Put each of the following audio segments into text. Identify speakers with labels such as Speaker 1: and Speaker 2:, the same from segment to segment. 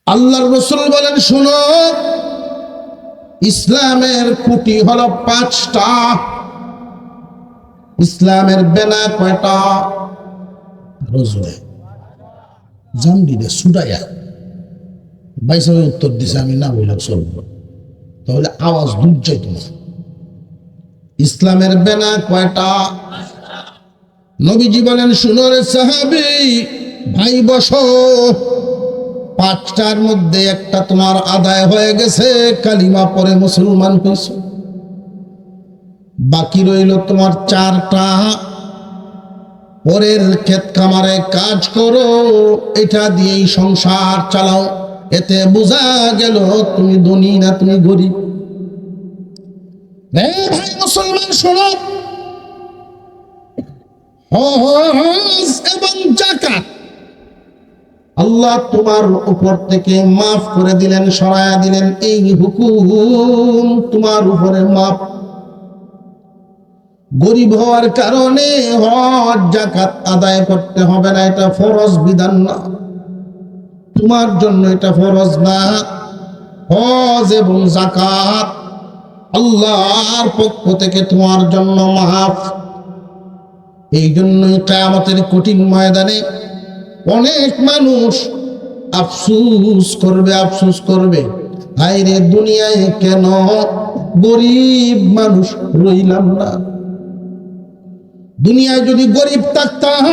Speaker 1: আল্লাহর রাসূল বলেন, শুনো, ইসলামের খুঁটি হলো 5টা। ইসলামের বেনা কয়টা? রজুলে জামদিলে সুডাইয়া বাইসাবে উত্তর দিছে, আমি না বললাম চলবো, তাহলে আওয়াজ দূর যাইত না। ইসলামের বেনা কয়টা? নবীজি বলেন, শুনো রে সাহাবী, ভাই বসো, 5টার মধ্যে একটা তোমার আদায় হয়ে গেছে, কালিমা পড়ে মুসলমান হইছো। বাকি রইল তোমার 4টা। পরের ক্ষেত খামারে কাজ করো, এটা দিয়েই সংসার চালাও। এতে বোঝা গেল তুমি ধনী না তুমি গরিব। ভাই মুসলমান শোনো, হজ এবং যাকাত আল্লাহ তোমার উপর থেকে মাফ করে দিলেন, সরায়া দিলেন। এই হুকুম তোমার উপরে মাফ। গরিব হওয়ার কারণে হজ যাকাত আদায় করতে হবে না, এটা ফরজ বিধান না, তোমার জন্য এটা ফরজ না। হজ এবং যাকাত আল্লাহর পক্ষ থেকে তোমার জন্য মাফ। এই জন্যই কিয়ামতের কঠিন ময়দানে অনেক মানুষ আফসোস করবে, হায়রে দুনিয়ায় কেন গরিব মানুষ রইলাম না। দুনিয়ায় যদি গরিব থাকতাম,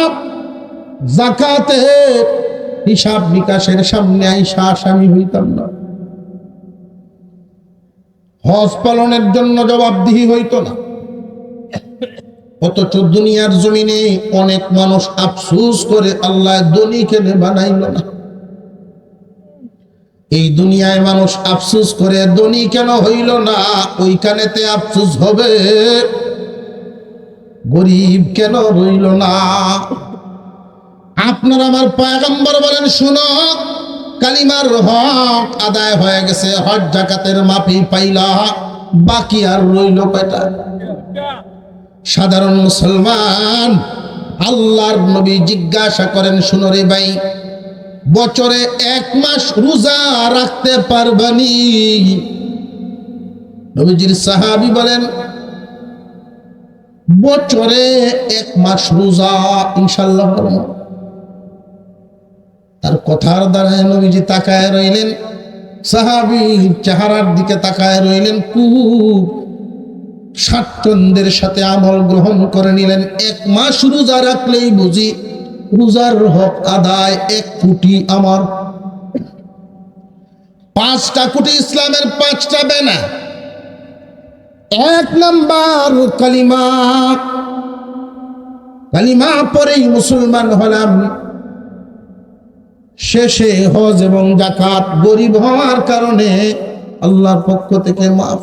Speaker 1: যাকাতে হিসাব নিকাশের সামনে আইসা আসামি হইতাম না, হজ পালনের জন্য জবাবদিহি হইতো না। অথচ দুনিয়ার জমিনে অনেক মানুষ আফসোস করে, আল্লাহ ধনী কেন বানাইল না। এই দুনিয়ায় মানুষ আফসোস করে ধনী কেন হইল না, ওইখানেতে আফসোস হবে গরিব কেন রইল না। আপনার আমার পয়গম্বর বলেন, শুনো, কালিমার হক আদায় হয়ে গেছে, হজ যাকাতের মাফি পাইলা, বাকি আর রইল কয়টা? সাধারণ মুসলমান আল্লাহর নবী জিজ্ঞাসা করেন, শুনো রে ভাই, বছরে 1 মাস রোজা রাখতে পারবানি? নবীজির সাহাবী বলেন, বছরে 1 মাস রোজা ইনশাআল্লাহ করব। তার কথার দ্বারা নবীজি তাকায় রইলেন, সাহাবীর চেহারার দিকে তাকায় রইলেন, খুব স্বাচ্ছন্দ্যের সাথে আমল গ্রহণ করে নিলেন। 1 মাস রোজা রাখলেই বুঝি রোজার হক আদায়। 1 কোটি আমার 5টা কোটি ইসলামের 5টা বেনা। 1 নাম্বার কালিমা, কালিমা পরেই মুসলমান হলাম। শেষে হজ এবং যাকাত, গরিব হওয়ার কারণে আল্লাহর পক্ষ থেকে মাফ।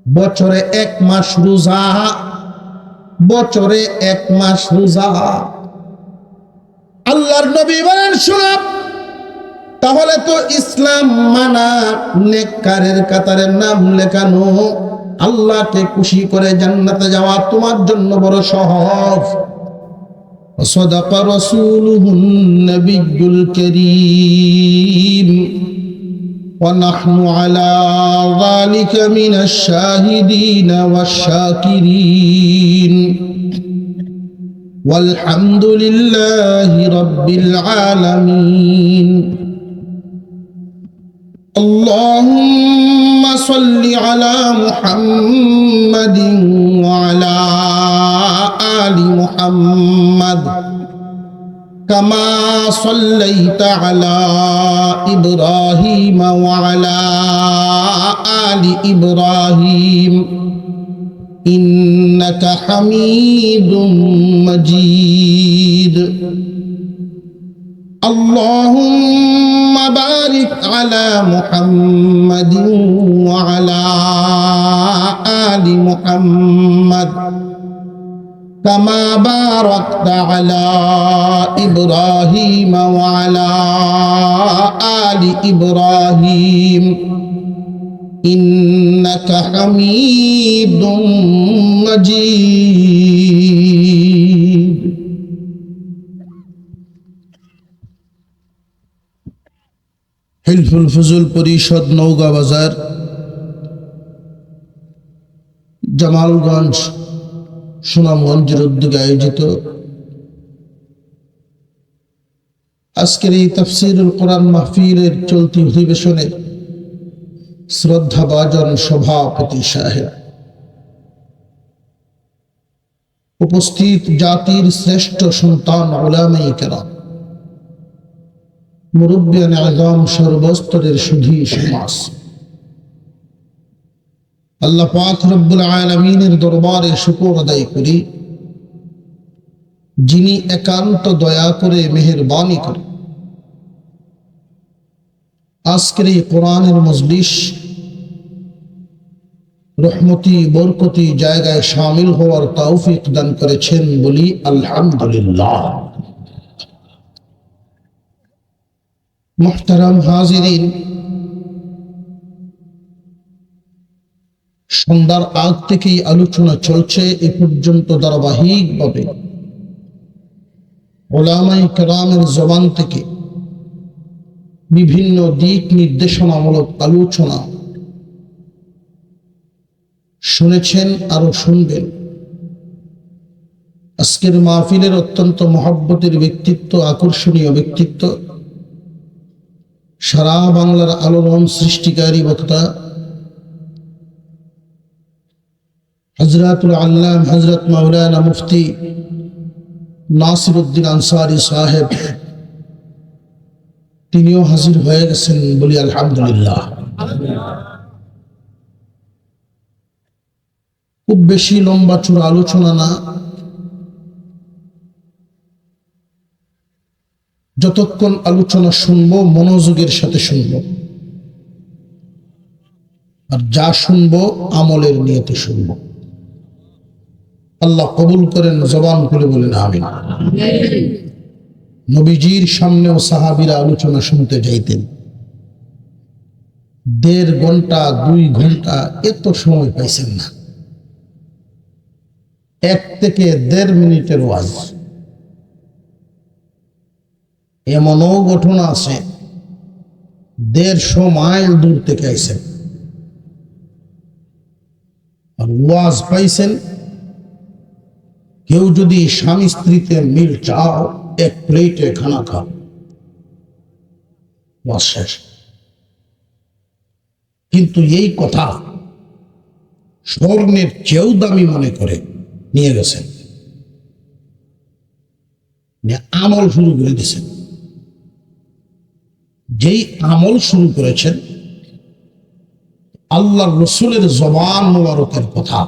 Speaker 1: বছরে 1 মাস রোজা, বছরে 1 মাস রোজা। আল্লাহর নবী বলেন, শুনো, তাহলে তো ইসলাম মানা, নেককারের কাতারে নাম লেখানো, আল্লাহকে খুশি করে জান্নাতে যাওয়া তোমার জন্য বড় সহজ। সাদাকা রাসূলুহুন নবিয়্যুল কারীম ওয়া নাহনু আলা যালিকা মিনাশ শাহিদিন ওয়াশ শাকিরিন ওয়ালহামদুলিল্লাহি রাব্বিল আলামিন। আল্লাহুম্মা সাল্লি আলা মুহাম্মাদিন ওয়া আলা আলি মুহাম্মাদ কামা সাল্লাইতা আলা ইব্রাহিম ওয়া আলা আলি ইব্রাহিম ইন্নাকা হামিদুম মাজিদ। আল্লাহুম্মা বারিক আলা মুহাম্মাদিন ওয়া আলা আলি মুহাম্মাদ কামা বারাকতা আলা ইব্রাহিম ওয়া আলা আলি ইব্রাহিম ইন্নাকা হামিদুম মাজিদ। হিলফুল ফুজুল পরিষদ নওগাঁ বাজার জামালগঞ্জ সুনামগঞ্জের উদ্যোগে আয়োজিত আজকের এই তাফসীরুল কোরআন মাহফিলের চলতি অধিবেশনে শ্রদ্ধাভাজন সভাপতি সাহেব, উপস্থিত জাতির শ্রেষ্ঠ সন্তান উলামায়ে কেরাম, মুরব্বিয়ানে আযম, সর্বস্তরের সুধী সমাজ, আল্লাহ পাক রব্বুল আলামিনের দরবারে শুকর আদায় করি, যিনি একান্ত দয়া করে মেহেরবানি করে আজকের এই কোরআনের মজলিস রহমতি বরকতি জায়গায় শামিল হওয়ার তৌফিক দান করেছেন বলি আলহামদুলিল্লাহ। মুহতারাম হাজিরিন, সন্ধ্যার আগ থেকেই আলোচনা চলছে এ পর্যন্ত ধারাবাহিকভাবে উলামায়ে কেরামের জবান থেকে বিভিন্ন দিক নির্দেশনামূলক আলোচনা শুনেছেন, আরো শুনবেন। আজকের মাহফিলের অত্যন্ত মহব্বতের ব্যক্তিত্ব, আকর্ষণীয় ব্যক্তিত্ব, সারা বাংলার আলোড়ন সৃষ্টিকারী বক্তা হযরতুল আল্লাম হযরত মাওলানা মুফতি নাসিরউদ্দিন আনসারী সাহেব, তিনিও হাজির হয়ে গেছেন বলি আলহামদুলিল্লাহ। খুব বেশি লম্বা চূড়া আলোচনা না, যতক্ষণ আলোচনা শুনবো মনোযোগের সাথে শুনবো, আর যা শুনবো আমলের নিয়তে শুনবো। আল্লাহ কবুল করেন, জবান খুলে বলেন আমিন। নবীজির সামনেও সাহাবীরা আলোচনা শুনতে যাইতেন, 1.5 ঘন্টা 2 ঘন্টা এত সময় পাইছেন না। 1 থেকে 1.5 মিনিটের ওয়াজ। এমনও ঘটনা আছে 150 মাইল দূর থেকে আইছেন আর ওয়াজ পাইছেন। কেউ যদি স্বামী স্ত্রীতে মিল চাও, 1 প্লেটে খানা খাও, ওয়াজ শেষ। কিন্তু এই কথা স্বর্ণের চেয়েও দামি মনে করে নিয়ে গেছেন, আমল শুরু করে দিয়েছেন। যেই আমল শুরু করেছেন, আল্লাহর রাসূলের জবান মুবারকের কথা,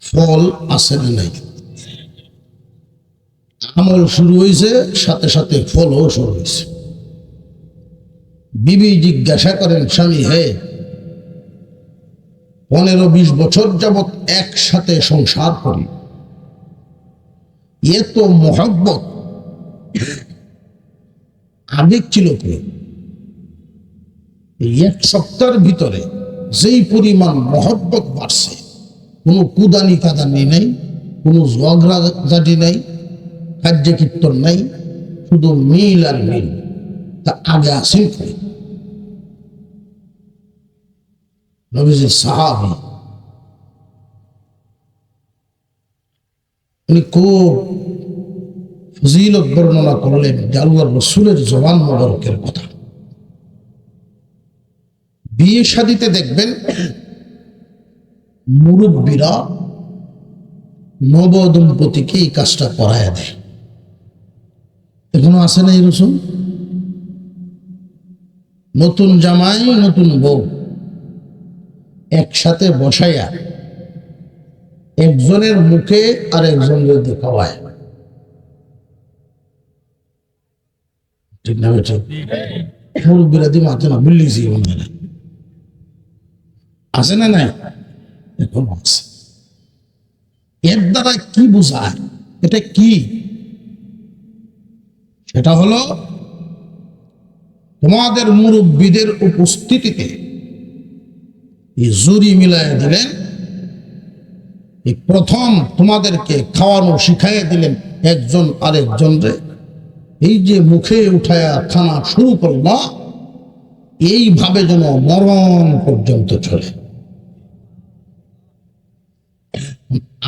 Speaker 1: ফল আছে না নাই? আমল শুরু হয়েছে, সাথে সাথে ফলও শুরু হয়েছে। বিবি জিজ্ঞাসা করেন, স্বামী হে, 15-20 বছর যাবৎ একসাথে সংসার করি, এত মোহব্বত আবেগ ছিল কি? 1 সপ্তাহের ভিতরে যেই পরিমাণ মোহব্বত বাড়ছে, কোনো কুদানি কাদানি নাই, কোনো ঝগড়াঝাটি নাই, কার্য কীর্তন নাই, শুধু মিল আর মিল। তা আগে আসেন করি নবীজির সাহাবী, উনি খুব ফজিলত বর্ণনা করলেন যে আল্লাহর রাসূলের জবান মুবারকের কথা। বিয়ে শাদীতে দেখবেন মুরব্বীরা নবদম্পতিকে এই কাজটা করায় দেয়। এখনো আছে না এরকম? নতুন জামাই নতুন বউ একসাথে বসাইয়া একজনের মুখে আর একজনের দেখাওয়ায়, ঠিক না বেটা? মুরব্বীরা দিয়ে মাথে না বুল্লিছি আছে না নাই? এখন আছে। এর দ্বারা কি বোঝায়? এটা কি? সেটা হলো তোমাদের মুরব্বীদের উপস্থিতিতে জুরি মিলাইয়া দিলেন, প্রথম তোমাদেরকে খাওয়ানো শিখাইয়া দিলেন একজন আরেকজনরে, এই যে মুখে উঠায়া খানা শুরু করলা, এইভাবে যেন মরণ পর্যন্ত চলে।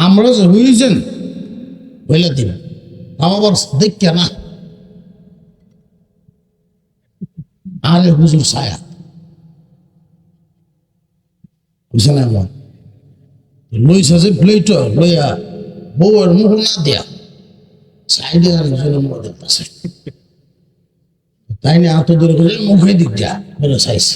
Speaker 1: আমরা যে হইছেন বলে দিন, আবার দেখে না আরে হুজুর ছায়া বুঝছে না, এমন লইছে যে প্লেট লইয়া বউয়ের মুখ না দেয়া সাইডে আরেকজনের মুখ দেখতেছে, তাই না এত দূরে করে মুখে দিক দেয়া বলে চাইছে।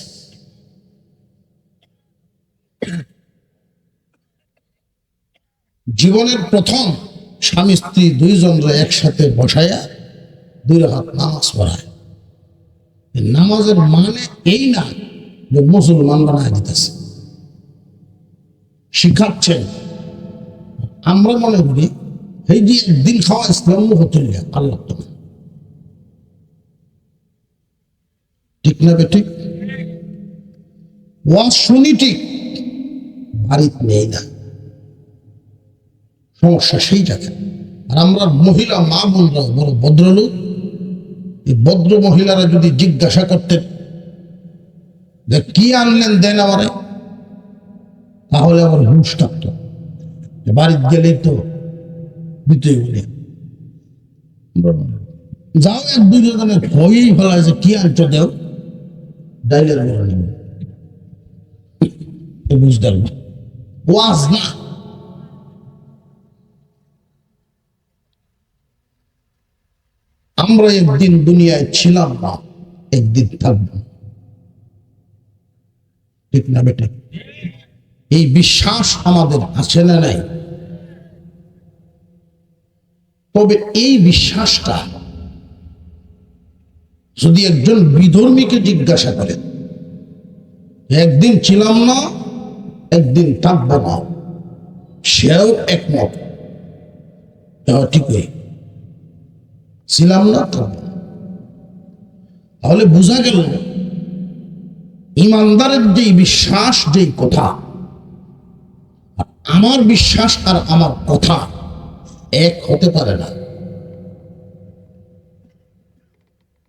Speaker 1: জীবনের প্রথম স্বামী স্ত্রী দুইজনরা একসাথে বসাইয়া 2 রাকাত নামাজ পড়ায়। নামাজের মানে এই না যে মুসলমান বানায় দিতেছে, শিখাচ্ছেন। আমরা মনে করি এই যে একদিন খাওয়া ইসলাম হতুল্লা আল্লাহ, তো ঠিক না বে ঠিক? ওয়াজ শুনি ঠিক, বাড়িতে নেই না, সমস্যা সেই জায়গায়। আর আমরা মহিলা মা বোনরা বড় ভদ্রলোক, এই ভদ্র মহিলারা যদি জিজ্ঞাসা করতেন যে কি আনলেন দেন আমারে, তাহলে আমার হুঁশ থাকতো, বাড়িতে গেলেই তো দিতেই বলে যাও, 1-2 জনের ভয়েই ফেলায় যে কি আনছো দেও, ডাইলের বলে নেব, বুঝতে পারবো ওয়াজ না। আমরা একদিন দুনিয়ায় ছিলাম না, একদিন থাকব, ঠিক না বেটে? এই বিশ্বাস আমাদের আছে না নাই? তবে এই বিশ্বাসটা যদি একজন বিধর্মীকে জিজ্ঞাসা করেন, একদিন ছিলাম না একদিন থাকব না, সেও একমত, ঠিকই ছিলাম না থাকব না। তাহলে বোঝা গেল ইমানদারের যেই বিশ্বাস, যেই কথা, আমার বিশ্বাস আর আমার কথা এক হতে পারে না।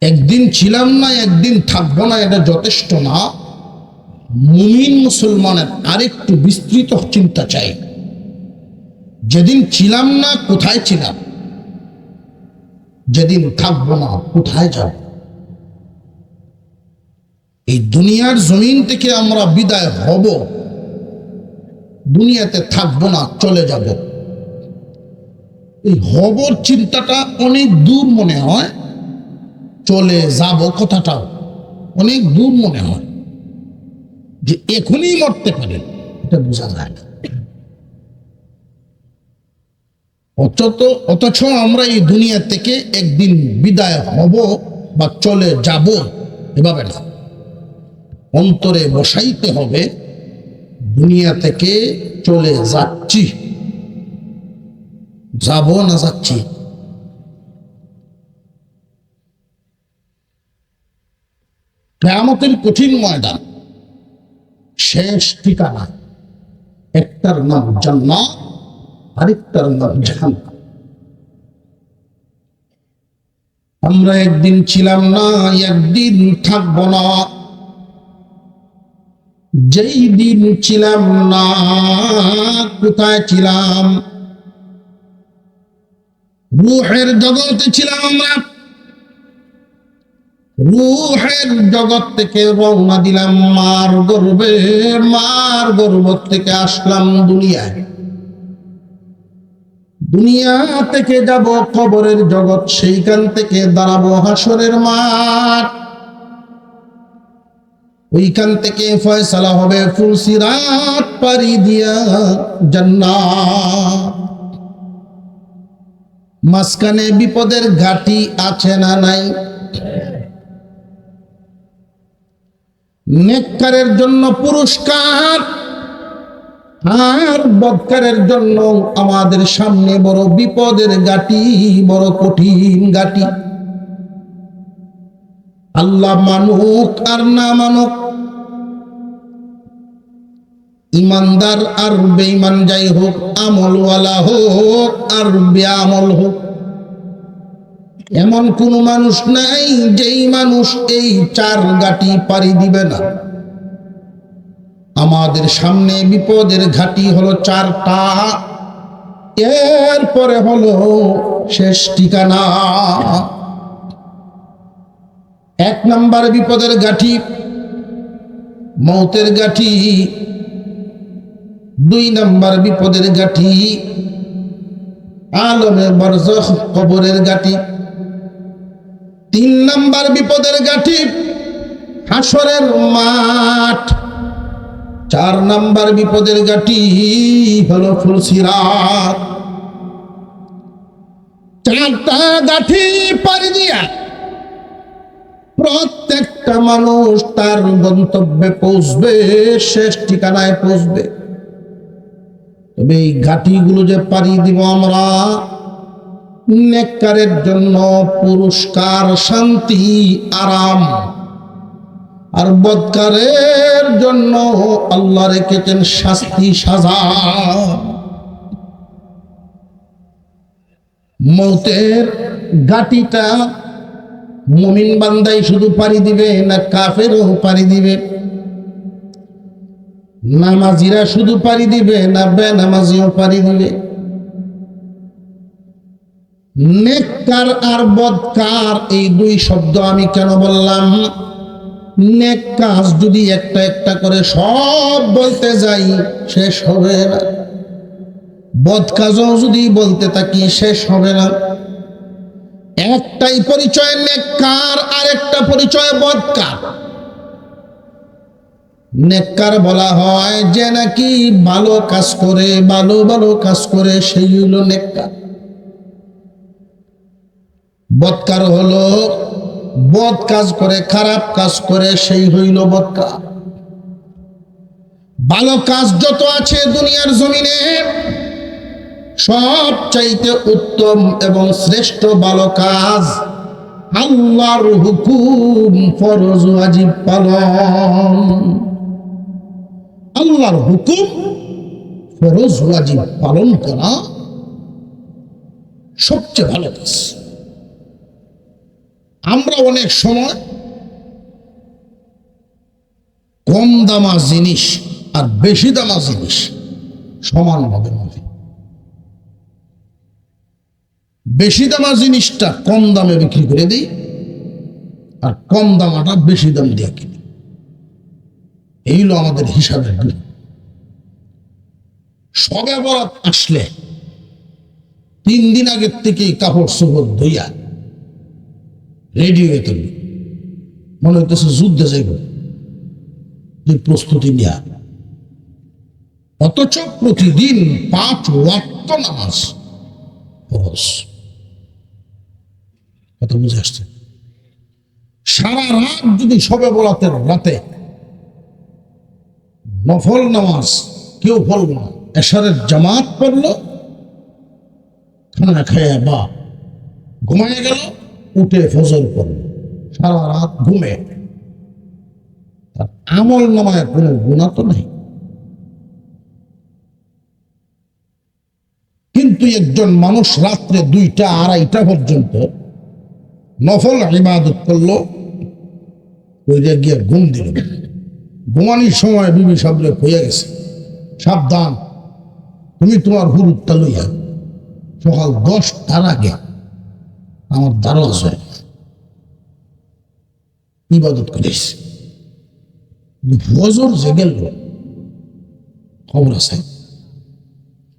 Speaker 1: একদিন ছিলাম না একদিন থাকবো না এটা যথেষ্ট না, মুমিন মুসলমানের আরেকটু বিস্তৃত চিন্তা চাই। যেদিন ছিলাম না কোথায় ছিলাম, যেদিন থাকবো না কোথায় যাব। এই দুনিয়ার জমিন থেকে আমরা বিদায় হব, দুনিয়াতে থাকবো না, চলে যাব। এই হবর চিন্তাটা অনেক দূর মনে হয়, চলে যাব কথাটাও অনেক দূর মনে হয়। যে এখনই মরতে পারে এটা বোঝা যায় না। অথচ আমরা এই দুনিয়া থেকে একদিন বিদায় হব বা চলে যাব, এভাবে না, অন্তরে বসাইতে হবে দুনিয়া থেকে চলে যাচ্ছি, যাব না যাচ্ছি। কিয়ামতের কঠিন ময়দান, শেষ ঠিকানা, একটার নাম জান্নাত আরেকটার নাম জাহান্নাম। আমরা একদিন ছিলাম না একদিন থাকবো না, যেই দিন ছিলাম না কোথায় ছিলাম? রূহের জগতে ছিলাম আমরা, রূহের জগৎ থেকে রওনা দিলাম মার গর্ভে, মার গর্ভ থেকে আসলাম দুনিয়ায়, দুনিয়া থেকে যাব কবরের জগৎ, সেইখান থেকে দাঁড়াবো হাসরের মাঠ, ওইখান থেকে ফয়সালা হবে ফুলসিরাত পাড়ি দিয়া জান্নাত। মাঝখানে বিপদের ঘাটি আছে না নাই? নেককারের জন্য পুরস্কার, আর বদকারের জন্য আমাদের সামনে বড় বিপদের ঘাটি, বড় কঠিন ঘাটি। আল্লাহ মানুক আর না মানুক, ইমানদার আর বেঈমান যাই হোক, আমলওয়ালা হোক আর বেআমল হোক, এমন কোন মানুষ নাই যেই মানুষ এই 4 ঘাটি পাড়ি দিবে না। আমাদের সামনে বিপদের ঘাটি হলো 4টা, এরপরে হলো শেষ ঠিকানা। 1 নাম্বার বিপদের ঘাটি মৌতের ঘাটি, 2 নাম্বার বিপদের ঘাটি আলমে বারজাখ কবরের ঘাটি, 3 নাম্বার বিপদের ঘাটি হাসরের মাঠ, 4 নাম্বার বিপদের ঘাটি হলো ফুলসিরাত। 4টা ঘাটি পাড়ি দিয়া প্রত্যেকটা মানুষ তার গন্তব্যে পৌঁছবে, শেষ ঠিকানায় পৌঁছবে। তবে এই ঘাটিগুলো যে পাড়ি দিব আমরা, নেককারের জন্য পুরস্কার, শান্তি, আরাম, আর বদকারের জন্য আল্লাহ রেখেছেন শাস্তি, সাজা। মৌতের ঘাটিটা মুমিন বান্দাই শুধু পাড়ি দিবে না কাফেরও পাড়ি দিবে? নামাজিরা শুধু পাড়ি দিবে না বেনামাজিও পাড়ি দিবে? নেককার আর বদকার এই 2 শব্দ আমি কেন বললাম? নেক কাজ যদি একটা একটা করে সব বলতে যাই শেষ হবে না, বদ কাজও যদি বলতে থাকি শেষ হবে না। একটাই পরিচয় নেককার, আর একটা পরিচয় বদকার। নেককার বলা হয় যে নাকি ভালো কাজ করে, ভালো ভালো কাজ করে, সেই হইল নেককার। বদকার হলো বদ কাজ করে, খারাপ কাজ করে, সেই হইল বদকার। ভালো কাজ যত আছে দুনিয়ার জমিনে, সব চাইতে উত্তম এবং শ্রেষ্ঠ ভালো কাজ আল্লাহর হুকুম ফরজ ওয়াজিব পালন। আল্লাহর হুকুম ফরজ ওয়াজিব পালন করা সবচেয়ে ভালো কাজ। আমরা অনেক সময় কম দামা জিনিস আর বেশি দামা জিনিস সমানভাবে মানি। বেশি দামা জিনিসটা কম দামে বিক্রি করে দিই, আর কম দামাটা বেশি দাম দিয়ে কিনি। এই হলো আমাদের হিসাবের গুণ। সবে বরাত আসলে 3 দিন আগের থেকেই কাপড় চোপড় ধুইয়া রেডি হয়ে তুলবে, মনে হইতেছে যুদ্ধে যাইব, যে প্রস্তুতি নেয়া। অথচ প্রতিদিন 5 ওয়াক্ত নামাজ ফরজ। কথা বুঝে আসছে? সারা রাত যদি সবে বরাতের রাতে নফল নামাজ কেউ পড়ল না, এশারের জামাত পড়লো, খানা খায় বা ঘুমায় গেল, উঠে ফজর পড়ল, সারা রাত ঘুমে, তার আমল নামায় কোনো গুনাহ তো নেই। কিন্তু একজন মানুষ রাত্রে 2টা 2:30 পর্যন্ত নফল ইবাদত করলো, ওইটা গিয়ে ঘুম দিল। ঘুমানির সময় বিবি সাবলে হয়ে গেছে, সাবধান, তুমি তোমার হুরুত্তা লইয়া সকাল 10টার আগে আমার দরজা ইবাদত করিস। ফজর যে গেল, খবর আছে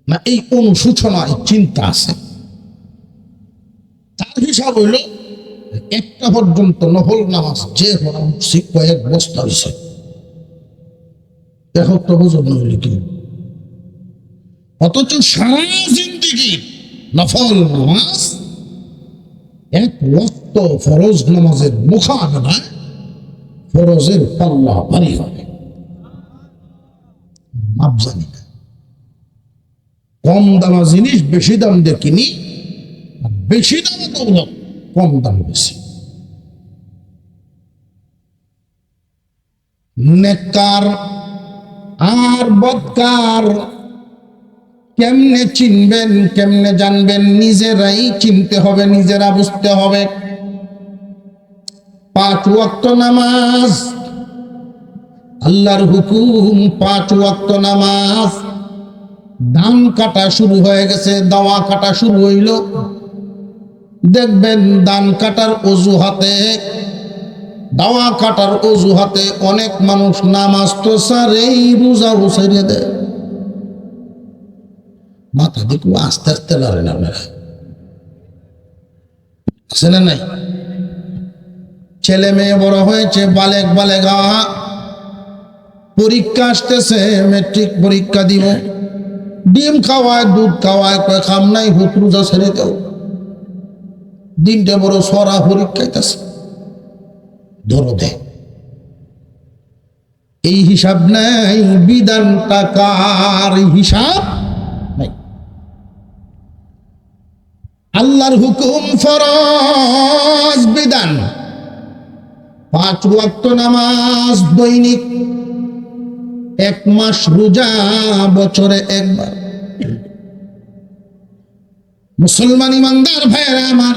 Speaker 1: না? এই অনুশোচনা, এই চিন্তা আছে। তার হিসাব হইল 1টা পর্যন্ত নফল নামাজ যে পড়া উঠছি কয়েক বস্তা হয়েছে, একটা বছর না হইলে কি। অথচ সারা জিন্দিগি নফল নামাজ, 1 ওয়াক্ত ফরজ নামাজের মোকাবেলায় ফরজের পাল্লা ভারী হবে। মাপ জানি না, কম দামা জিনিস বেশি দাম দিয়ে কিনি, আর বেশি দামে দৌলত, কম দাম বেশি। নেককার আর বদকার কেমনে চিনবেন, কেমনে জানবেন? নিজেরাই চিনতে হবে, নিজেরা বুঝতে হবে। 5 ওয়াক্ত নামাজ, আল্লাহর হুকুম, 5 ওয়াক্ত নামাজ। ধান কাটা শুরু হয়ে গেছে, দাওয়া কাটা শুরু হইল। দেখবেন ধান কাটার অজুহাতে, দাওয়া কাটার অজুহাতে অনেক মানুষ নামাজ তো সারেই, রোজাও ছেড়ে দেয়। মাথা দেখবো আস্তে আস্তে লড়েন আপনারা, আছে না নাই? ছেলে মেয়ে বড় হয়েছে, বালেক বালেগা, পরীক্ষা আসতেছে, মেট্রিক পরীক্ষা দিব। ডিম খাওয়ায়, দুধ খাওয়ায়, কয় খাম নাই, হুত রোজা ছেড়ে দেও। দিনটা বড় সরা পরীক্ষাইতেছে, ধরো দে। এই হিসাব নাই, বিধান টাকার হিসাব নাই। আল্লাহর হুকুম ফরজ বিধান। 5 ওয়াক্ত নামাজ দৈনিক, 1 মাস রোজা বছরে একবার। মুসলমান ইমানদার ভাইরা আমার,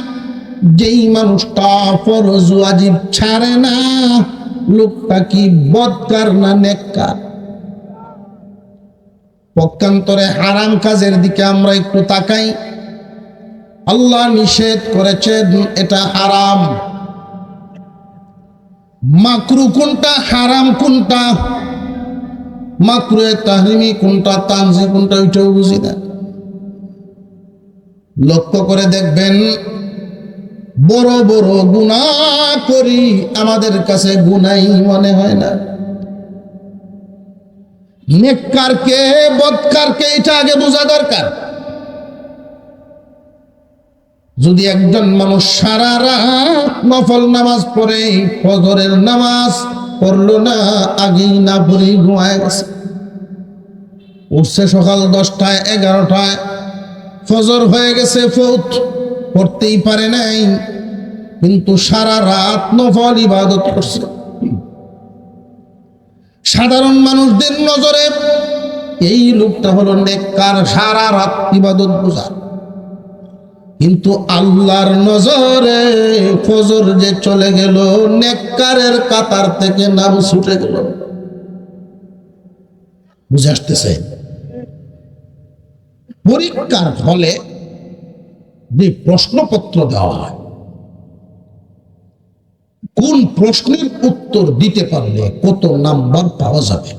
Speaker 1: যেই মানুষটা ফরজ ওয়াজিব ছাড়ে না, লোকটা কি বদকার না নেককার? পক্ষান্তরে হারাম কাজের দিকে আমরা একটু তাকাই। আল্লাহ নিষেধ করেছেন, এটা হারাম। মাকরু কোনটা, হারাম কোনটা, মাকরুয়ে তাহরিমি কোনটা, তানজি কোনটা, ওইটাও বুঝি না। লক্ষ্য করে দেখবেন, বড় বড় গুনাহ করি, আমাদের কাছে গুনাই মনে হয় না। নেককারকে বদকারকে এটা আগে বোঝা দরকার। যদি একজন মানুষ সারা রাত নফল নামাজ পড়ে, ফজরের নামাজ পড়লো না, আগেই না পড়েই ঘুমায় গেছে, উঠছে সকাল 10টায় 11টায়, ফজর হয়ে গেছে, ফৌত পড়তেই পারে নাই, কিন্তু সারা রাত নফল ইবাদত করছে। সাধারণ মানুষদের নজরে এই লোকটা হলো নেককার, সারা রাত ইবাদত গুজার। কিন্তু আল্লাহর নজরে ফজর যে চলে গেল, নেককারের কাতার থেকে নাম ছুটে গেল। বুঝে আসতেছে? পরীক্ষার হলে যে প্রশ্নপত্র দেওয়া হয়, কোন প্রশ্নের উত্তর দিতে পারলে কত নাম্বার পাওয়া যাবে,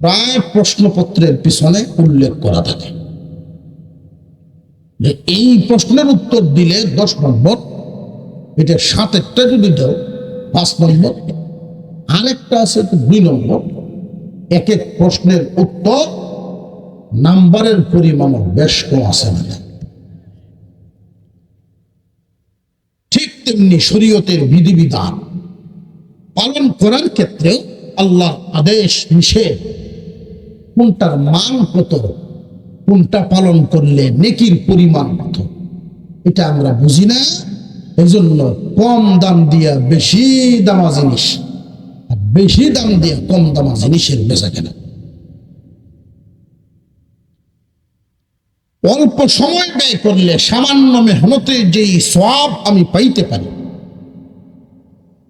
Speaker 1: প্রায় প্রশ্নপত্রের পিছনে উল্লেখ করা থাকে যে এই প্রশ্নের উত্তর দিলে 10 নম্বর, এটা 7টা যদি দাও 5 নম্বর, আরেকটা আছে 2 নম্বর। এক এক প্রশ্নের উত্তর নাম্বারের পরিমাণ বেশ কম আছে না। ঠিক তেমনি শরীয়তের বিধিবিধান পালন করার ক্ষেত্রে আল্লাহর আদেশ নিষেধ, কোনটার মান কত, কোনটা পালন করলে নেকির পরিমাণ কত, এটা আমরা বুঝি না। এই জন্য কম দাম দিয়া বেশি দামা জিনিস, আর বেশি দাম দিয়া কম দামা জিনিসের বেচা কেনা। অল্প সময় ব্যয় করলে সামান্য মেহনতে যেই সওয়াব আমি পাইতে পারি,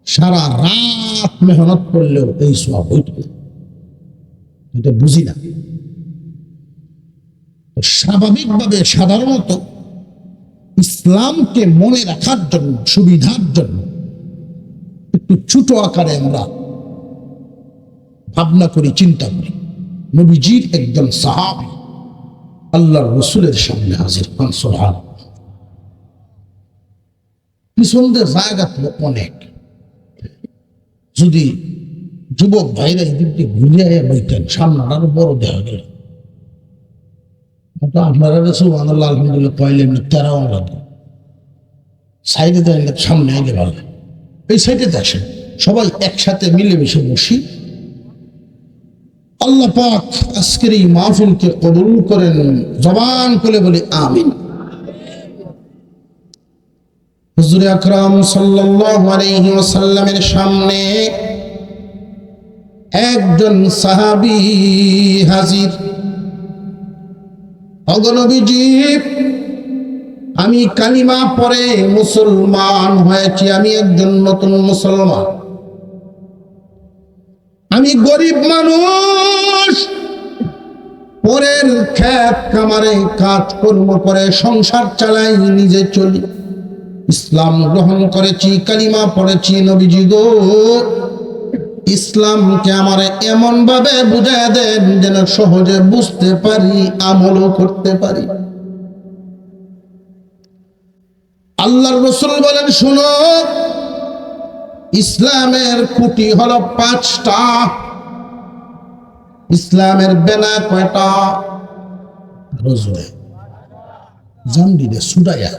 Speaker 1: সারা রাত মেহনত করলেও এই সওয়াব হইত না। এটা বুঝি না। স্বাভাবিকভাবে সাধারণত ইসলামকে মনে রাখার জন্য, সুবিধার জন্য একটু ছোট আকারে আমরা ভাবনা করি, চিন্তা করি। নবীজির একজন সাহাবী আল্লাহর রাসূলের সামনে হাজির হন। সুবহানাল্লাহ। পিছনদের জায়গা তো অনেক, যদি যুবক ভাইরা এদিক দিয়ে ঘুরে বইতেন, সামনে আরো বড় দেখা গেল। আপনারা সুবহানাল্লাহ আলহামদুলিল্লাহ পাইলেন, তেরাও লাগবে সাইডে দেন, সামনে আগে ভালো। এই সাইডে আসেন, সবাই একসাথে মিলেমিশে বসি। আল্লাহ পাক আজকের এই মাহফিলকে কবুল করেন, জবান খুলে বলি আমিন। হুজুর আকরাম সাল্লাল্লাহু আলাইহি ওয়াসাল্লামের সামনে একজন সাহাবী হাজির। ওগো নবীজি, আমি কালিমা পড়ে মুসলমান হয়েছি, আমি একজন নতুন মুসলমান। আমি গরিব মানুষ, পরের ক্ষেত খামারে কাজকর্ম করে সংসার চালাই, নিজে চলি। ইসলাম গ্রহণ করেছি, কালিমা পড়েছি। নবীজি গো, ইসলামকে আমারে এমন ভাবে বুঝায় দেন যেন সহজে বুঝতে পারি, আমলও করতে পারি। আল্লাহর রাসূল বলেন, শুনো, ইসলামের খুঁটি হলো 5টা। ইসলামের বেনা কয়টা? রজুলে জামদিদে সুদায়া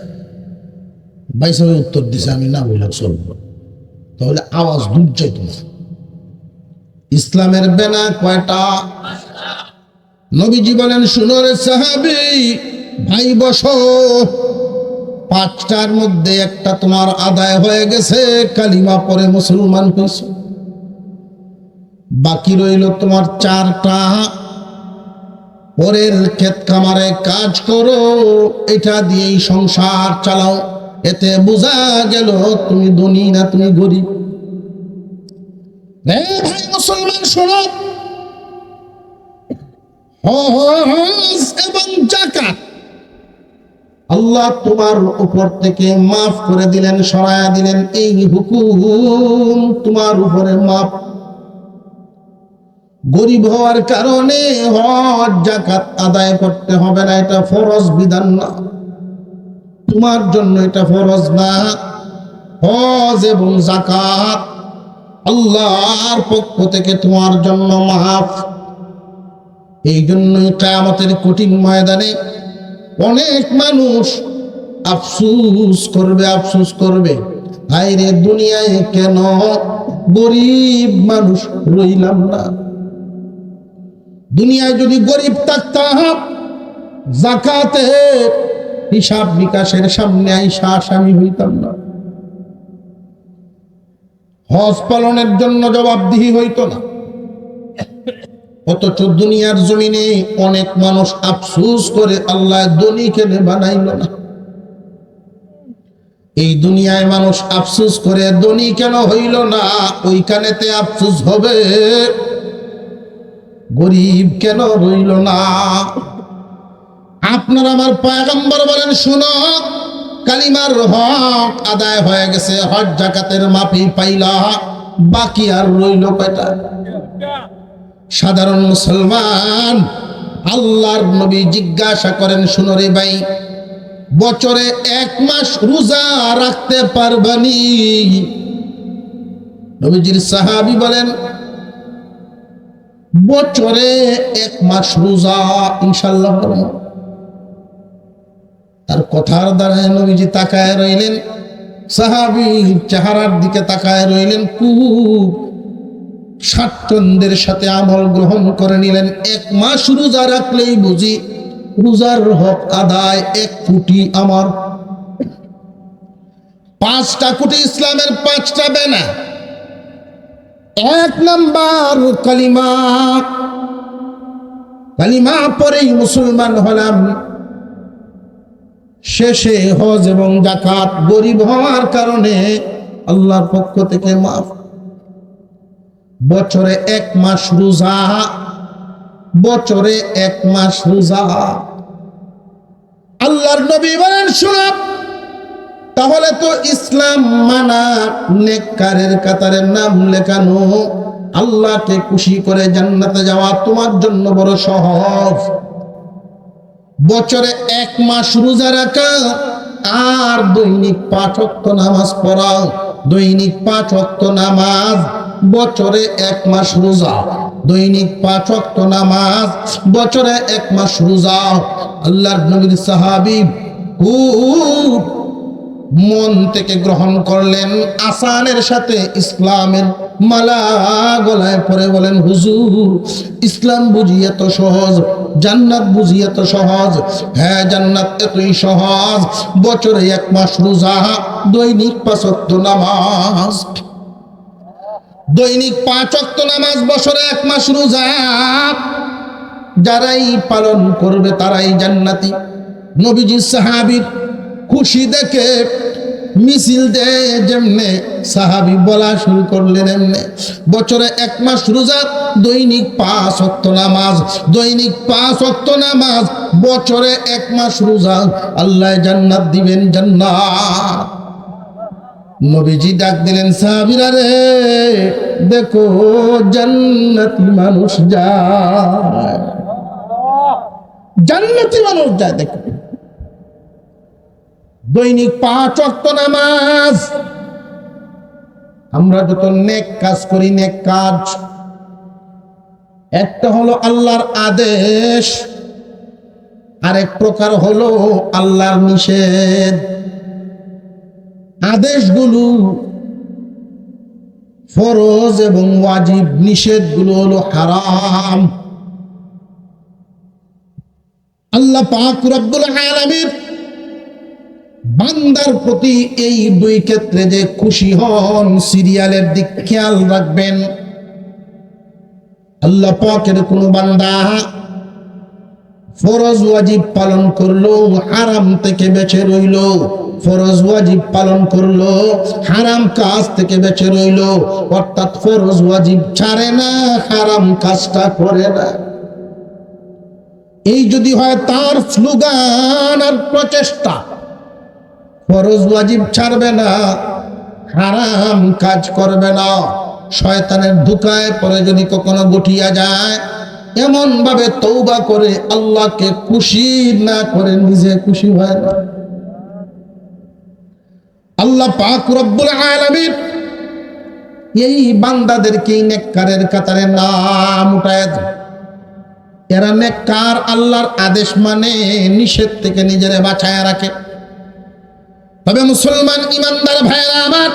Speaker 1: বাইসাবে উত্তর দিছে, আমি না বললে চলবো, তাহলে আওয়াজ দূর যাইত না। ইসলামের বেনা কয়টা? নবীজি বলেন, শুনো রে সাহাবী, ভাই বসো, 5টার মধ্যে একটা তোমার আদায় হয়ে গেছে, কালিমা পড়ে মুসলমান হয়েছে। বাকি রইল তোমার 4টা। পরের ক্ষেত খামারে কাজ করো, এটা দিয়েই সংসার চালাও। এতে বোঝা গেল তুমি ধনী না তুমি গরিব। রে ভাই মুসলমান, শোনো, হজ এবং যাকাত আল্লাহ তোমার উপর থেকে মাফ করে দিলেন, সরায়া দিলেন। এই হুকুম তোমার উপরে মাফ। গরিব হওয়ার কারণে হজ যাকাত আদায় করতে হবে না, এটা ফরজ বিধান না, তোমার জন্য এটা ফরজ না। হজ এবং যাকাত আল্লাহর পক্ষ থেকে তোমার জন্য মাফ। এই জন্যই কিয়ামতের কঠিন ময়দানে অনেক মানুষ আফসোস করবে, আফসোস করবে, হায়রে দুনিয়ায় কেন গরিব মানুষ রইলাম না। দুনিয়ায় যদি গরিব থাকতাম, যাকাতে হিসাব নিকাশের সামনে আইসা আসামি হইতাম না, হজ পালনের জন্য জবাবদিহি হইতো না। অথচ দুনিয়ার জমিনে অনেক মানুষ আফসোস করে আল্লাহ ধনী কেন বানাইল না। এই দুনিয়ায় মানুষ আফসোস করে ধনী কেন হইল না, ওইখানেতে আফসোস হবে গরিব কেন রইল না। আপনার আমার পয়গম্বর বলেন, শুনো, কালিমার হক আদায় হয়ে গেছে, হজ যাকাতের মাফি পাইলা, বাকি আর রইল কয়টা? সাধারণ মুসলমান আল্লাহর নবী জিজ্ঞাসা করেন, শুনো রে ভাই, বছরে 1 মাস রোজা রাখতে পারবানি? নবীজির সাহাবী বলেন, বছরে 1 মাস রোজা ইনশাআল্লাহ করব। তার কথার দ্বারা নবীজি তাকায় রইলেন, সাহাবী চেহারার দিকে তাকায় রইলেন, খুব স্বাচ্ছন্দ্যের সাথে আমল গ্রহণ করে নিলেন। 1 মাস রোজা রাখলেই বুঝি রোজার হক আদায়। 1 কোটি আমার 5টা কোটি ইসলামের 5টা বেনা। 1 নাম্বার কালিমা, কালিমা পরেই মুসলমান হলাম। শেষে হজ এবং যাকাত, গরিব হওয়ার কারণে আল্লাহর পক্ষ থেকে মাফ। বছরে 1 মাস রোজা, বছরে 1 মাস রোজা। আল্লাহর নবী বলেন, শুনো, তাহলে তো ইসলাম মানা, নেককারের কাতারে নাম লেখানো, আল্লাহকে খুশি করে জান্নাতে যাওয়া তোমার জন্য বড় সহজ। বছরে 1 মাস রোজা রাখা আর দৈনিক 5 ওয়াক্ত নামাজ পড়া। দৈনিক 5 ওয়াক্ত নামাজ, বছরে 1 মাস রোজা। দৈনিক 5 ওয়াক্ত নামাজ, বছরে 1 মাস রোজা। আল্লাহর নবীর সাহাবী খুব মন থেকে গ্রহণ করলেন, আসানের সাথে ইসলামের মালা গলায় পরে বলেন, হুজুর, ইসলাম বুঝি এত সহজ, জান্নাত বুঝি এত সহজ? হ্যাঁ, জান্নাত এতই সহজ। বছরে 1 মাস রোজা, দৈনিক 5 ওয়াক্ত নামাজ। দৈনিক 5 ওয়াক্ত নামাজ, বছরে 1 মাস রোজা। যারাই পালন করবে তারাই জান্নাতি। নবীজি সাহাবীর খুশি দেখে মিছিল দেয় যেমনে সাহাবী বলা শুরু করলেন এমনে, বছরে 1 মাস রোজা, দৈনিক 5 ওয়াক্ত নামাজ, দৈনিক 5 ওয়াক্ত নামাজ, বছরে 1 মাস রোজা, আল্লাহ জান্নাত দিবেন, জান্নাত। নবীজি ডাক দিলেন, সাহাবীরা রে দেখো জান্নাতি মানুষ যায়, জান্নাতি মানুষ যায়, দেখো দৈনিক 5 ওয়াক্ত নামাজ। আমরা যত নেক কাজ করি, নেক কাজ একটা হলো আল্লাহর আদেশ, আরেক প্রকার হলো আল্লাহর নিষেধ। আদেশগুলো ফরজ এবং ওয়াজিব, নিষেধগুলো হলো হারাম। আল্লাহ পাক রব্বুল আলামিন বান্দার প্রতি এই 2 ক্ষেত্রে যে খুশি হন, সিরিয়ালের দিক খেয়াল রাখবেন। আল্লাহ পাকের কোন বান্দা ফরজ ওয়াজিব পালন করলো, হারাম থেকে বেঁচে রইল, ফরজ ওয়াজিব পালন করলো, হারাম কাজ থেকে বেঁচে রইল, অর্থাৎ ফরজ ওয়াজিব ছাড়ে না, হারাম কাজটা করে না, এই যদি হয় তার স্লোগান আর প্রচেষ্টা, ফরজ ওয়াজিব ছাড়বে না, হারাম কাজ করবে না, শয়তানের ধোঁকায় পরে যদি কখনো গঠিয়া যায়, এমন ভাবে তওবা করে আল্লাহকে খুশি না করে নিজে খুশি হয় না। আল্লাহ পাক রব্বুল আলামিন এই বান্দাদেরকে নেককারের কাতারে নাম উঠায় দেয়। এরা নেককার, আল্লাহর আদেশ মানে, নিষেধ থেকে নিজেরে বাঁচায় রাখে। তবে মুসলমান ইমানদার ভাইরা আমার,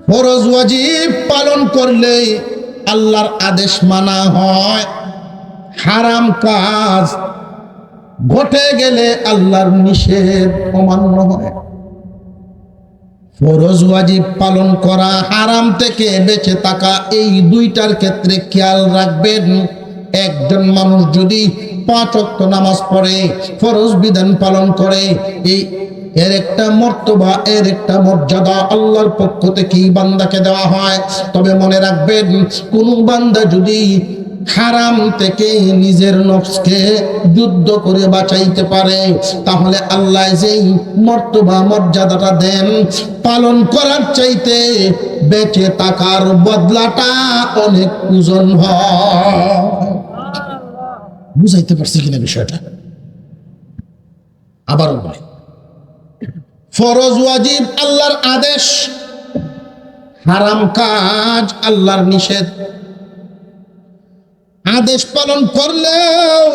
Speaker 1: ফরজ ওয়াজিব পালন করলে আল্লাহর আদেশ মানা হয়, হারাম কাজ ঘটে গেলে আল্লাহর নিষেধ অমান্য হয়। ফরজ ওয়াজিব পালন করা, হারাম থেকে বেঁচে থাকা, এই 2টার ক্ষেত্রে খেয়াল রাখবেন। একজন মানুষ যদি 5 ওয়াক্ত নামাজ পড়ে, ফরজ বিধান পালন করে, এর একটা মর্তবা, এর একটা মর্যাদা আল্লাহর পক্ষ থেকে বান্দাকে দেওয়া হয়। তবে মনে রাখবেন, কোন বান্দা যদি হারাম থেকে নিজের নফসকে যুদ্ধ করে বাঁচাইতে পারে, তাহলে আল্লাহ যেই মর্তবা মর্যাদাটা দেন, পালন করার চাইতে বেঁচে থাকার বদলাটা অনেক ওজন হয়। বুঝাইতে পারছি কিনা বিষয়টা? আবারও বলি, ফরজ ওয়াজিব আল্লাহর আদেশ, হারাম কাজ আল্লাহর নিষেধ। আদেশ পালন করলেও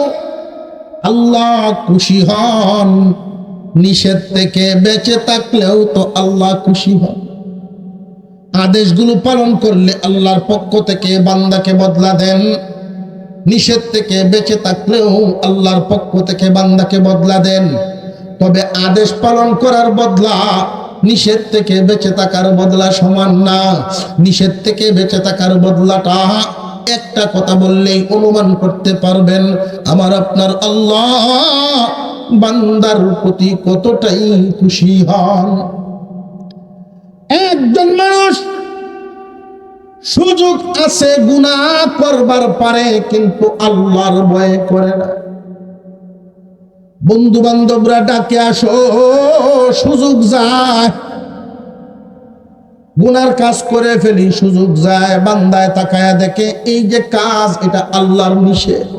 Speaker 1: আল্লাহ খুশি হন, নিষেধ থেকে বেঁচে থাকলেও তো আল্লাহ খুশি হন। আদেশগুলো পালন করলে আল্লাহর পক্ষ থেকে বান্দাকে বদলা দেন, নিষেধ থেকে বেঁচে থাকলেও আল্লাহর পক্ষ থেকে বান্দাকে বদলা দেন। তবে আদেশ পালন করার বদলা নিষেধ থেকে বেঁচে থাকার বদলা সমান না। নিষেধ থেকে বেঁচে থাকার বদলাটা একটা কথা বললেই অনুমান করতে পারবেন আমার আপনার আল্লাহ বান্দার প্রতি কতটাই খুশি হন। একজন মানুষ সুযোগ আছে গুনাহ করবার পারে, কিন্তু আল্লাহর ভয় করে না। বন্ধু বান্ধবরা ডাকে আসো, সুযোগ যায়, গুনার কাজ করে ফেলি, সুযোগ যায়, বান্দায় তাকায়া দেখে এই যে কাজ, এটা আল্লাহর নিষেধ।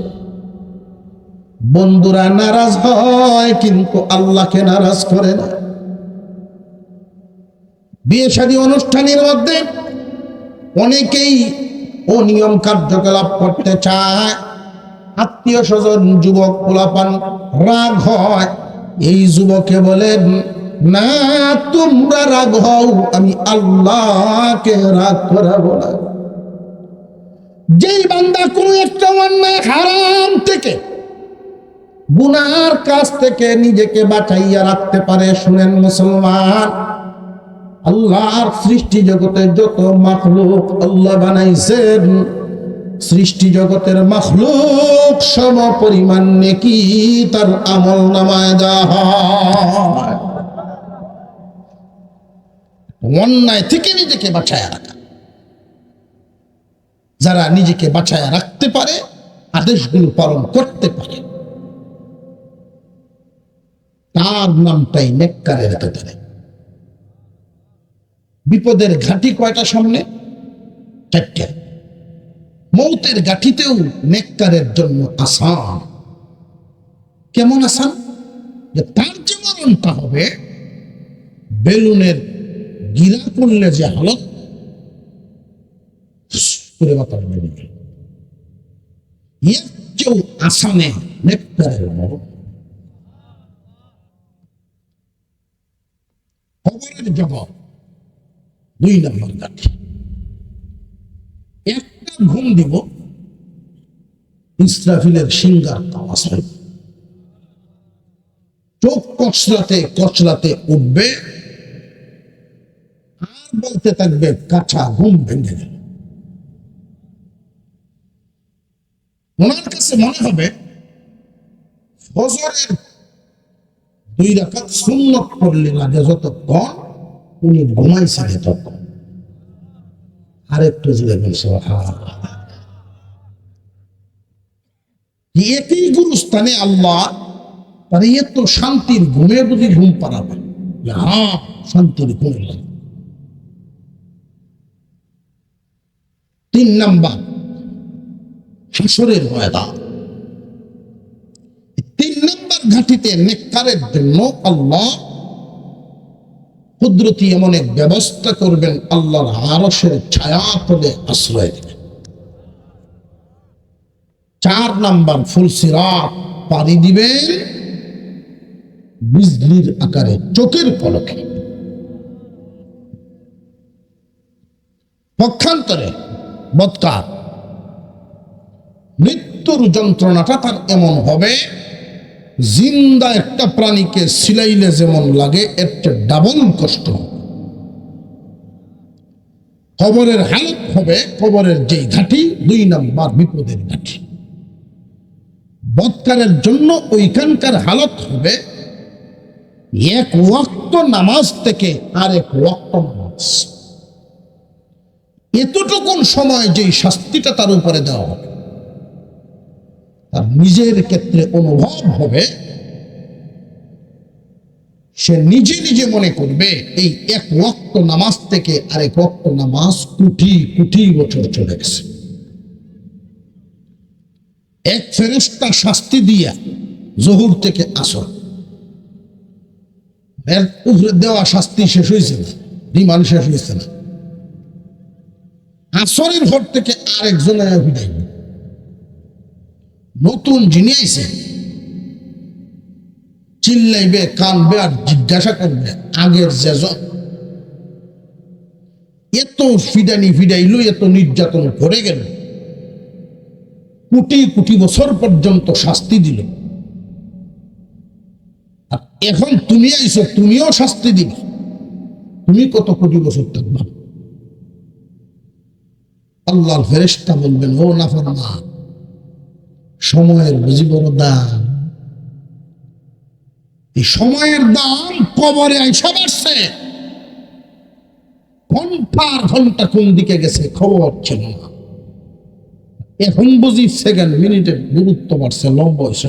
Speaker 1: বন্ধুরা নারাজ হয় কিন্তু আল্লাহকে নারাজ করে না। বিয়ে শাদী অনুষ্ঠানের মধ্যে অনেকেই অনিয়ম কার্যকলাপ করতে চায়, আত্মীয় স্বজন যুবক পোলাপান রাগ হয়, এই যুবকে বলেন না তোমরা রাগ হও, আমি আল্লাহকে রাগ করাবো না। যেই বান্দা কোন একটা অন্যায় হারাম থেকে, গুনার কাজ থেকে নিজেকে বাঁচাইয়া রাখতে পারে, শুনেন মুসলমান, আল্লাহর সৃষ্টি জগতে যত মাখলুক আল্লাহ বানাইছেন, সৃষ্টি জগতের মাখলুক সম পরিমাণ নেকি তার আমল নামায় দেওয়া হয়। অন্যায় থেকে নিজেকে বাঁচায় রাখা, যারা নিজেকে বাঁচায় রাখতে পারে, আদেশগুলো পালন করতে পারে, তার নামটাই নেককারের ভেতরে। বিপদের ঘাঁটি কয়টা সামনে? চারটে। মৌতের গাঠিতেও নেককারের জন্য আসান। কেমন আসান? যে তার যে মরণটা হবে, বেলুনের গিরা করলে যে হালত করে বাতাস বেরিয়ে, এর চেয়েও আসানে নেককারের মরণ। খবরের জগৎ 2 নম্বর গাঠি। একটা ঘুম দিব, ইসরাফিলের সিংহার আওয়াজ হবে, চোখ কচলাতে কচলাতে উঠবে, আর বলতে থাকবে কাঁচা ঘুম ভেঙে গেল। ওনার কাছে মনে হবে ফজরের 2 রাকাত সুন্নত পড়লে লাগে যতক্ষণ, উনি ঘুমাইছেন ততক্ষণ। আরেকটু জুড়ে বলছে একই গুরুস্থানে আল্লাহ তার এত শান্তির ঘুমে বুঝি ঘুম পাড়াবে। হ্যাঁ, শান্তির ঘুমে। 3 নাম্বার হাসরের ময়দান। 3 নাম্বার ঘাটিতে নেককারের জন্য আল্লাহ কুদরতি এমন এক ব্যবস্থা করবেন, আল্লাহর আরশের ছায়া তলে আশ্রয় দেবেন। 4 নাম্বার ফুলসিরাত পাড়ি দিবেন বিজলির আকারে, চোখের পলকে। পক্ষান্তরে বৎকার মৃত্যুর যন্ত্রণাটা তার এমন হবে, জিন্দা একটা প্রাণীকে সিলাইলে যেমন লাগে এর চেয়ে ডাবল কষ্ট হবে। কবরের হালত হবে, কবরের যেই ঘাটি 2 নম্বর বিপদের ঘাটি। বৎকারের জন্য ওইখানকার হালত হবে 1 ওয়াক্ত নামাজ থেকে আরেক ওয়াক্ত নামাজ। এতটুকুন সময় যেই শাস্তিটা তার উপরে দেওয়া হবে, তার নিজের ক্ষেত্রে অনুভব হবে, সে নিজে নিজে মনে করবে এই 1 ওয়াক্ত নামাজ থেকে আরেক ওয়াক্ত নামাজ কোটি কোটি বছর চলে গেছে। এক ফেরেশতা শাস্তি দিয়া জোহর থেকে আসর, এর উপরে দেওয়া শাস্তি শেষ হয়েছে না, রিমান্ড শেষ হয়েছে না। আসরের ঘর থেকে আরেকজন বিদায়, নতুন যিনি আইছে চিল্লাইবে, কানবে আর জিজ্ঞাসা করবে আগের যেজন এত ফিডানি ফিডাইলো, এত নির্যাতন করে গেল, কোটি কোটি বছর পর্যন্ত শাস্তি দিল, আর এখন তুমি আইছো, তুমিও শাস্তি দিবে, তুমি কত কোটি বছর থাকবা? আল্লাহর ফেরেশতা বলবেন, ও নাফরমান, সময়ের বুঝি বড় দাম। এই সময়ের দাম কবরে আইসা বাড়ছে, ঘন্টার ঘন্টা কোন দিকে গেছে খবর ছিল না। এখন বুঝি সেকেন্ড মিনিটের গুরুত্ব বাড়ছে, লম্বা হয়েছে।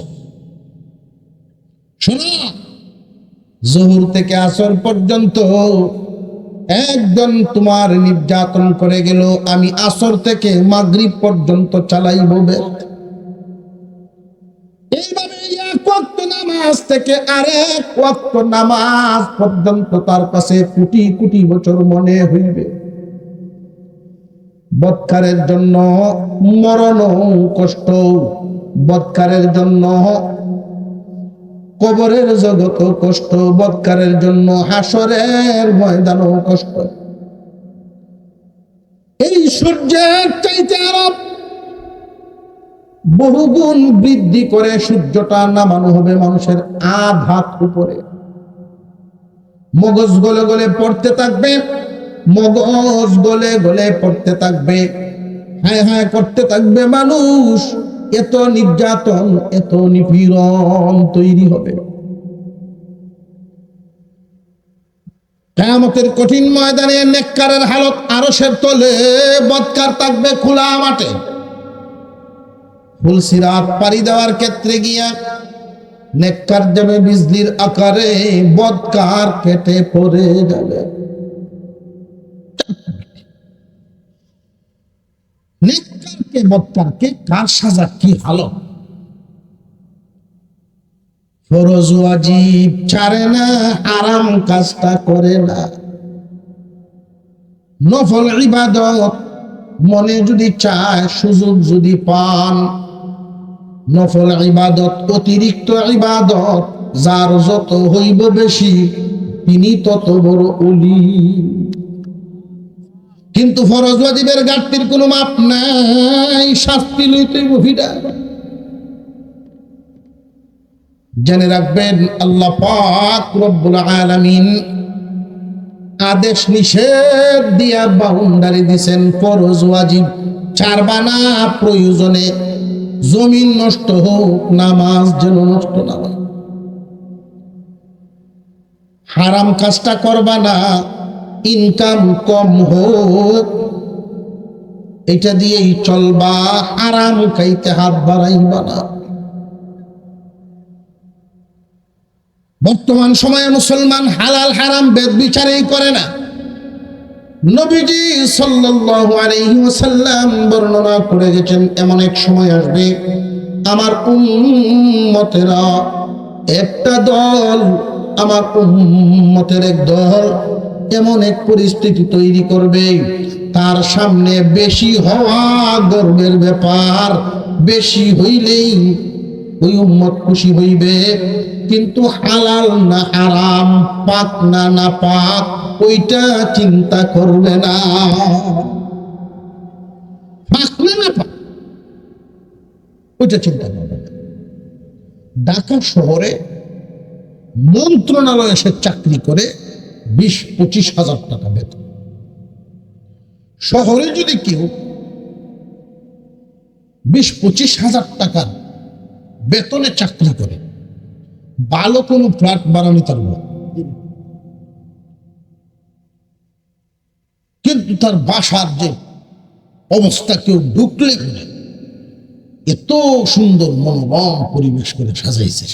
Speaker 1: শোনো, জোহর থেকে আসর পর্যন্ত একজন তোমার নির্যাতন করে গেল, আমি আসর থেকে মাগরিব পর্যন্ত চালাইব। এইভাবে 1 ওয়াক্ত নামাজ থেকে আরেক ওয়াক্ত নামাজ পর্যন্ত তার কাছে কোটি কোটি বছর মনে হইবে। বৎকারের জন্য মরণ কষ্ট, বৎকারের জন্য কবরের জগত কষ্ট, বৎকারের জন্য হাসরের ময়দানও কষ্ট। এই সূর্যের চাইতে আরো বহুগুণ বৃদ্ধি করে সূর্যটা নামানো হবে মানুষের আধাত উপরে। মগজ গলে গলে পড়তে থাকবে, মগজ গলে গলে পড়তে থাকবে। হায় হায় করতে থাকবে মানুষ, এত নির্যাতন এত নিপীড়ন তৈরি হবে। কিয়ামতের কঠিন ময়দানে নেককারের হালত আরশের তলে, বদকার থাকবে খোলা মাঠে। ফুলসিরাত পাড়ি দেওয়ার ক্ষেত্রে গিয়া নেককার যাবে বিজলির আকারে, বদকার কেটে পড়ে যাবে। নেককারকে বদকারকে কার সাজা কি হালত। ফরজ ওয়াজিব ছাড়ে না, আরাম কাজটা করে না। নফল ইবাদত মনে যদি চায়, সুযোগ যদি পান, নফল ইবাদত অতিরিক্ত ইবাদত যার যত হইব বেশি, তিনি তত বড় ওলি। কিন্তু ফরজ ওয়াজিবের ঘাটতির কোনো মাপ নাই, শাস্তি লইতেই বহিরা। জেনে রাখবেন, আল্লাহ পাক রব্বুল আলামিন আদেশ নিষেধ দিয়া বাউন্ডারি দিছেন, ফরজ ওয়াজিব ছাড়বা না। প্রয়োজনে জমিন নষ্ট হোক, নামাজ যেন নষ্ট না হয়। হারাম কাজটা করবা না, ইনকাম কম হোক, এটা দিয়েই চলবা। হারাম খাইতে হাত বাড়াইবা না। বর্তমান সময়ে মুসলমান হালাল হারাম বেদ বিচারেই করে না। নবীজি সাল্লাল্লাহু আলাইহি ওয়াসাল্লাম বর্ণনা করে গেছেন, এমন এক সময় আসবে আমার উম্মতেরা একটা দল, আমার উম্মতের এক দল এমন এক পরিস্থিতি তৈরি করবে, তার সামনে বেশি হওয়া গর্বের ব্যাপার। বেশি হইলেই ওই উম্মত খুশি হইবে, কিন্তু হালাল না হারাম, পাক না না পাক, ওইটা চিন্তা করবে না। পাক না না পাক, ওইটা চিন্তা করবে না। ঢাকা শহরে মন্ত্রণালয়ে সে চাকরি করে 20-25 হাজার টাকা বেতন। শহরে যদি কেউ 20-25 হাজার টাকার বেতনে চাকরি করে, ভালো কোনো ফ্ল্যাট বানানি তার, কিন্তু তার বাসার যে অবস্থা, কেউ ঢুকলে এত সুন্দর মনোরম পরিবেশ করে সাজাইছে,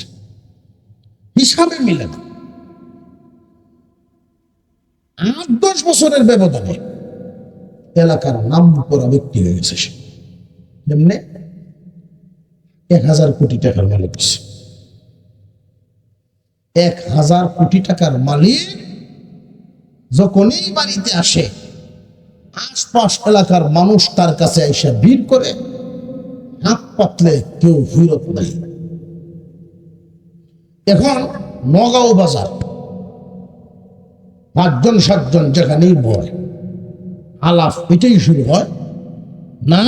Speaker 1: হিসাবে মিলে না। 8-10 বছরের ব্যবধানে এলাকার নাম করা ব্যক্তি হয়ে গেছে সে। যেমনি 1000 কোটি টাকার মালিক। 1000 কোটি টাকার মালিক যখনই বাড়িতে আসে, আশপাশ এলাকার মানুষ তার কাছে এসে ভিড় করে, হাত পাতলে কেউ ফিরত নাই। এখন নগাঁও বাজার 5জন-7জন যেখানেই বয়, আলাপ এটাই শুরু হয় না।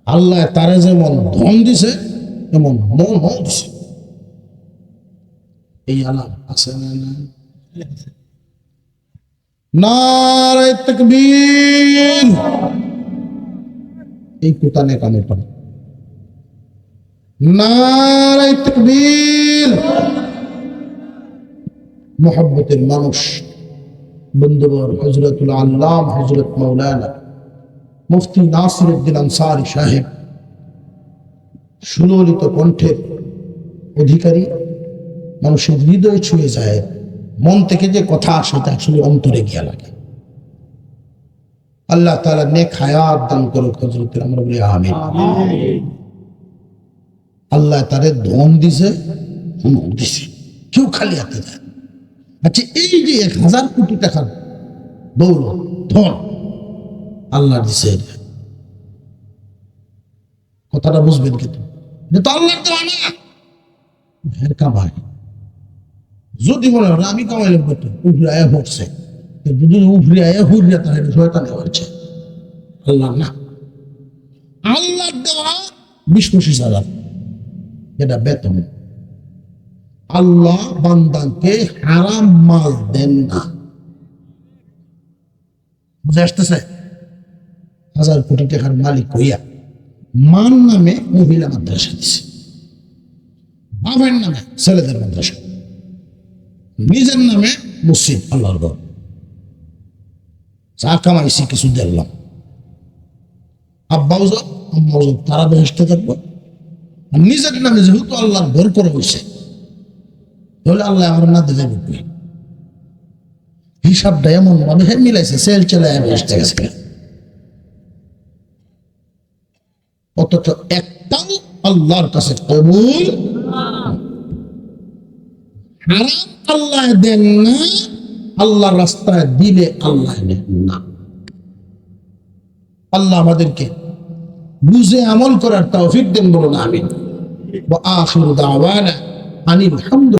Speaker 1: আল্লাহ তারে যেমন ধন দিছে, এমন মনও দিছে। এই আলাপ আছে না? নারে তাকবীর। এই কোতানে কানে পান, নারে তাকবীর। মোহাব্বতের মানুষ, বন্ধুবর হযরতুল আল্লাম হযরত মাওলানা মুফতি নাসির উদ্দিন আনসারী সাহেব সুললিত কণ্ঠের অধিকারী, মানুষের হৃদয় ছুঁয়ে যায়। মন থেকে যে কথা সেটা আসলে অন্তরে গিয়া লাগে। আল্লাহ তাআলা নেক হায়াত দান করুক হযরতের, আমরা বলি আমিন। আল্লাহ তারে ধন দিছে, কেউ খালি হাতে দেয়। আচ্ছা, এই যে 1000 কোটি টাকার দৌলত ধন আল্লাহ দিছে, কথাটা বুঝবেন কিন্তু, এটা তো আল্লাহর দেওয়া না, এর কামাই। যদি মনে হয় আমি কামাইলাম কত, উফরে আয়া পড়ছে, যদি উফরে আয়া হুরিয়া, তাহলে শয়তানে হয়েছে, আল্লাহ না। আল্লাহর দেওয়া 20-25 হাজার, এটা বেতন। আল্লাহ বান্দাকে হারাম মাল দেন না, বুঝে আসতেছে? 1000 কোটি টাকার মালিক হইয়া মান নামে মহিলা মাদ্রাসা দিছে, বাবার নামে ছেলেদের মাদ্রাসা, নিজের নামে মসজিদ, আল্লাহর ঘর। চা কামাইছি কিছু দেখলাম, আব্বাও যাও আম্মাও যাও, তারা বেহেশতে থাকবো। আর নিজের নামে যেহেতু আল্লাহর ঘর করে হয়েছে, তাহলে আল্লাহ আমার না দিলে বুঝবে। হিসাবটা এমন ভাবে মিলাইছে, সেল চলে বেহেশতে গেছে, অথচ একটাও আল্লাহর কাছে কবুল। হারাম আল্লাহ দেন না, আল্লাহর রাস্তায় দিলে আল্লাহ নেন না। আল্লাহ আমাদেরকে বুঝে আমল করার তৌফিক দেন, বলুন আমিন। ওয়া আখিরু দাওয়ানা আনিল হামদুলিল্লাহ।